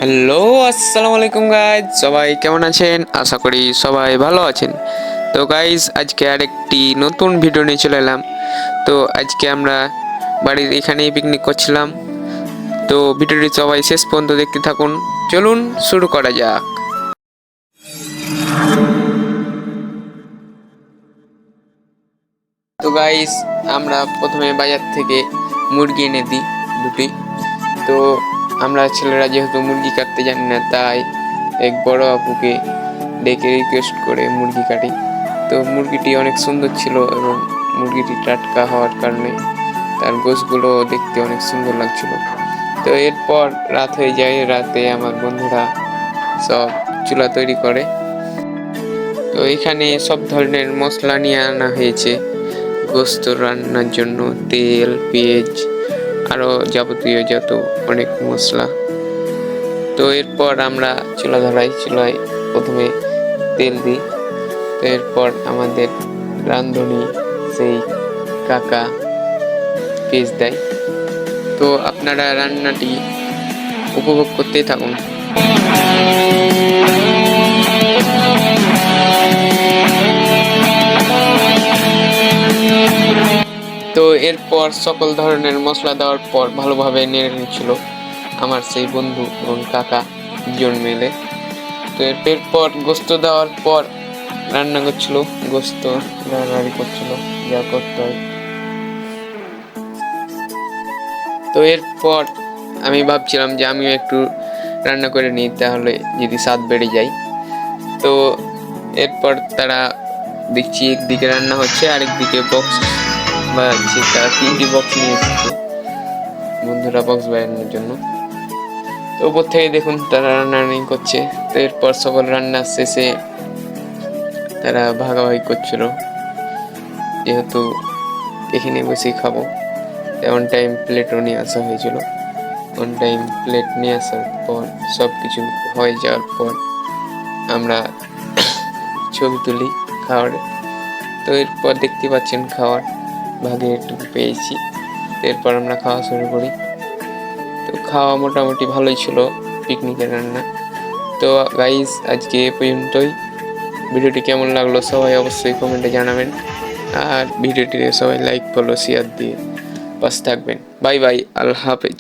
Hello, আসসালামু আলাইকুম guys. সবাই কেমন আছেন? আশা করি সবাই ভালো আছেন। তো গাইজ, আজকে আরেকটি নতুন ভিডিও নিয়ে চলে এলাম। তো আজকে আমরা বাড়ির এখানেই পিকনিক করছিলাম। তো ভিডিওটি সবাই শেষ পর্যন্ত দেখতে থাকুন। চলুন শুরু করা যাক। তো গাইজ, আমরা প্রথমে বাজার থেকে মুরগি এনে দিই দুটি। তো আমরা ছেলেরা যেহেতু মুরগি কাটতে জানি না, তাই এক বড় আপুকে ডেকে রিকোয়েস্ট করে মুরগি কাটি। তো মুরগিটি অনেক সুন্দর ছিল এবং মুরগিটি টাটকা হওয়ার কারণে তার গোশগুলো দেখতে অনেক সুন্দর লাগছিল। তো এরপর রাত হয়ে যায়। রাতে আমার বন্ধুরা সব চুলা তৈরি করে। তো এখানে সব ধরনের মশলা নিয়ে আনা হয়েছে গোস্ত রান্নার জন্য, তেল, পেঁয়াজ, আরও যাবতীয় যত অনেক মশলা। তো এরপর আমরা চুলা ধরাই। চুলায় প্রথমে তেল দিই। তো এরপর আমাদের রাঁধুনি সেই কাকা পেঁয়াজ দেয়। তো আপনারা রান্নাটি উপভোগ করতেই থাকুন। তো এরপর সকল ধরনের মশলা দেওয়ার পর ভালোভাবে নেড়ে নিচ্ছিল আমার সেই বন্ধু এবং কাকা দুজন মিলে। তো এরপর গোস্ত দেওয়ার পর রান্না করছিল, গোস্ত রান্নাড়ি করছিল, যা করতে হয়। তো এরপর আমি ভাবছিলাম যে আমিও একটু রান্না করে নিই, তাহলে যদি স্বাদ বেড়ে যায়। তো এরপর তারা দেখছি একদিকে রান্না হচ্ছে, আরেকদিকে বক্স বাজাচ্ছে। তারা 3টি বক্স নিয়ে এসেছে বন্ধুরা বক্স বাজানোর জন্য। তো উপর থেকে দেখুন তারা রান্নাবান্নি করছে। তো এরপর সকল রান্না শেষে তারা ভাগাভাগি করছিল, যেহেতু এখানে বসেই খাবো। অন টাইম প্লেটও নিয়ে আসা হয়েছিল। অন টাইম প্লেট নিয়ে আসার পর সব কিছু হয়ে যাওয়ার পর আমরা ছবি তুলি খাওয়ার। তো এরপর দেখতে পাচ্ছেন খাওয়ার ভাগে একটু পেয়েছি। এরপর আমরা খাওয়া শুরু করি। তো খাওয়া মোটামুটি ভালোই ছিল, পিকনিকের রান্না। তো গাইস, আজকে এ পর্যন্তই। ভিডিওটি কেমন লাগলো সবাই অবশ্যই কমেন্টে জানাবেন। আর ভিডিওটিতে সবাই লাইক, ফলো, শেয়ার দিয়ে পাশে থাকবেন। বাই বাই, আল্লাহ হাফেজ।